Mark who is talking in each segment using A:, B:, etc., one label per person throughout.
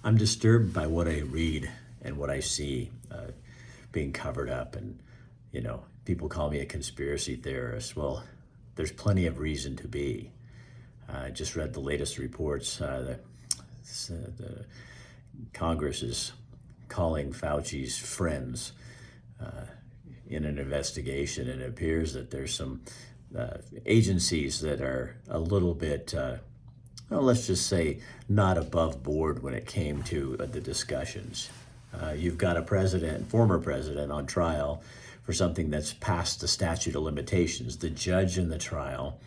A: I'm disturbed by what I read and what I see being covered up. And, people call me a conspiracy theorist. Well, there's plenty of reason to be. I just read the latest reports. The Congress is calling Fauci's friends in an investigation, and it appears that there's some agencies that are a little bit, well, let's just say, not above board when it came to the discussions. You've got a former president, on trial for something that's past the statute of limitations. The judge in the trial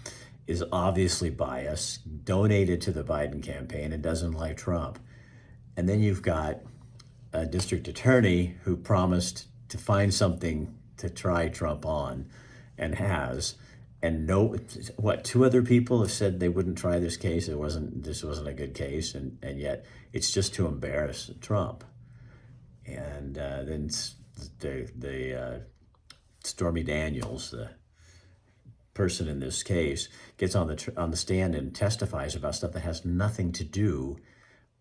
A: is obviously biased, donated to the Biden campaign, and doesn't like Trump. And then you've got a district attorney who promised to find something to try Trump on, and has. And two other people have said they wouldn't try this case. This wasn't a good case, and yet it's just to embarrass Trump. And then the Stormy Daniels, the person in this case, gets on the stand and testifies about stuff that has nothing to do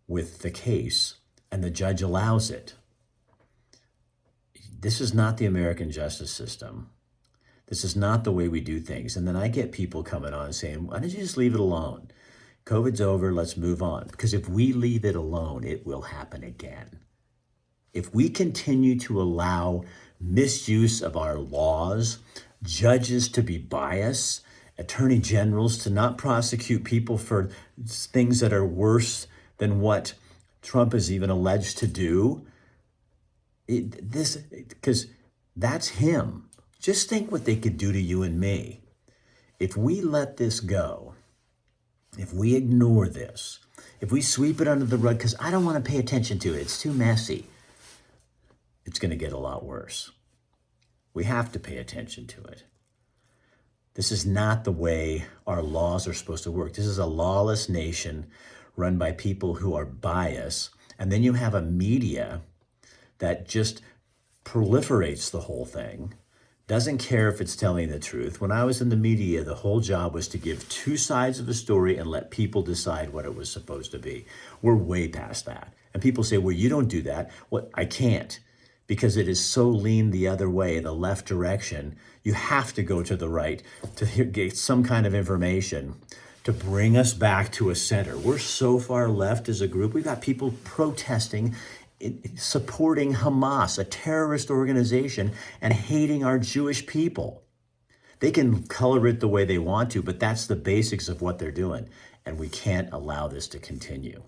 A: with the case, and the judge allows it. This is not the American justice system. This is not the way we do things. And then I get people coming on saying, why don't you just leave it alone? COVID's over, let's move on. Because if we leave it alone, it will happen again. If we continue to allow misuse of our laws, judges to be biased, attorney generals to not prosecute people for things that are worse than what Trump is even alleged to do, because that's him. Just think what they could do to you and me. If we let this go, if we ignore this, if we sweep it under the rug because I don't want to pay attention to it, it's too messy, it's going to get a lot worse. We have to pay attention to it. This is not the way our laws are supposed to work. This is a lawless nation run by people who are biased. And then you have a media that just proliferates the whole thing, doesn't care if it's telling the truth. When I was in the media, the whole job was to give two sides of the story and let people decide what it was supposed to be. We're way past that. And people say, well, you don't do that. Well, I can't, because it is so lean the other way, the left direction. You have to go to the right to get some kind of information to bring us back to a center. We're so far left as a group. We've got people protesting, supporting Hamas, a terrorist organization, and hating our Jewish people. They can color it the way they want to, but that's the basics of what they're doing. And we can't allow this to continue.